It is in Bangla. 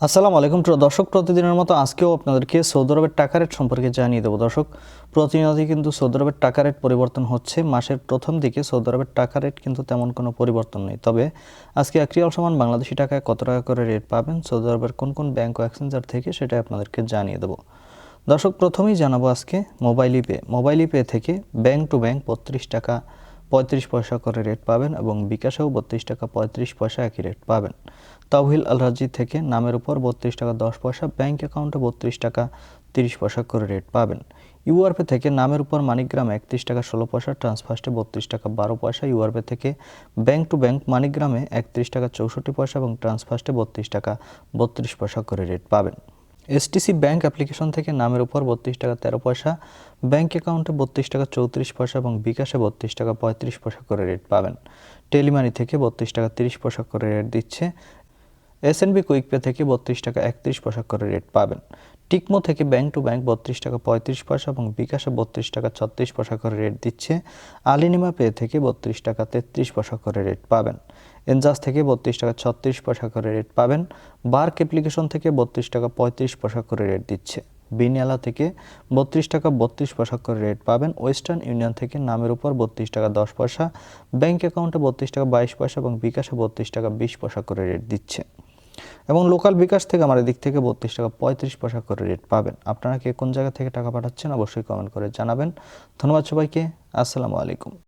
আসসালামু আলাইকুম প্রিয় দর্শক, প্রতিদিনের মতো আজকেও আপনাদেরকে সৌদি আরবের টাকা রেট সম্পর্কে জানিয়ে দেবো। দর্শক, প্রতিনিয়তই কিন্তু সৌদি আরবের টাকা রেট পরিবর্তন হচ্ছে। মাসের প্রথম দিকে সৌদি আরবের টাকা রেট কিন্তু তেমন কোনো পরিবর্তন নেই। তবে আজকে 1 রিয়াল সমান বাংলাদেশি টাকায় কত টাকা করে রেট পাবেন সৌদি আরবের কোন কোন ব্যাংক ও এক্সচেঞ্জার থেকে, সেটাই আপনাদেরকে জানিয়ে দেবো। দর্শক, প্রথমেই জানাবো আজকে মোবাইল পে থেকে ব্যাংক টু ব্যাংক 32 টাকা 35 পয়সা করে রেট পাবেন এবং বিকাশেও 32 টাকা 35 পয়সা একই রেট পাবেন। তাওহিল আল রাজি থেকে নামের উপর 32 টাকা 10 পয়সা, ব্যাংক অ্যাকাউন্টে 32 টাকা 30 পয়সা করে রেট পাবেন। ইউআরপে থেকে নামের উপর মানিগ্রাম 31 টাকা 16 পয়সা, ট্রান্সফার্স্টে 32 টাকা 12 পয়সা। ইউআরপে থেকে ব্যাংক টু ব্যাংক মানিগ্রামে 31 টাকা 64 পয়সা এবং ট্রান্সফার্স্টে 32 টাকা 32 পয়সা করে রেট পাবেন। এসটিসি ব্যাংক অ্যাপ্লিকেশন থেকে নামের উপর 32 টাকা 13 পয়সা, ব্যাংক অ্যাকাউন্টে 32 টাকা 34 পয়সা এবং বিকাশে 32 টাকা 35 পয়সা করে রেট পাবেন। টেলিমানি থেকে 32 টাকা 30 পয়সা করে রেট দিচ্ছে। এসএনবি কুইক পে থেকে 32 টাকা 31 পয়সা করে রেট পাবেন। টিকমো থেকে ব্যাংক টু ব্যাংক 32 টাকা 35 পয়সা এবং বিকাশে 32 টাকা 36 পয়সা করে রেট দিচ্ছে। আলিনিমা পে থেকে 32 টাকা 33 পয়সা করে রেট পাবেন। এনজাস থেকে 32 টাকা 36 পয়সা করে রেট পাবেন। বার্ক অ্যাপ্লিকেশন থেকে 32 টাকা 35 পয়সা করে রেট দিচ্ছে। বিনিয়ালা থেকে 32 টাকা 32 পয়সা করে রেট পাবেন। ওয়েস্টার্ন ইউনিয়ন থেকে নামের উপর 32 টাকা 10 পয়সা, ব্যাংক অ্যাকাউন্টে 32 টাকা 22 পয়সা এবং বিকাশে 32 টাকা 20 পয়সা করে রেট দিচ্ছে। এবং লোকাল বিকাশ থেকে আমার দিক থেকে 32 টাকা 35 পয়সা করে রেট পাবেন। আপনারা কে কোন জায়গা থেকে টাকা পাঠাচ্ছেন অবশ্যই কমেন্ট করে জানাবেন। ধন্যবাদ সবাইকে। আসসালামু আলাইকুম।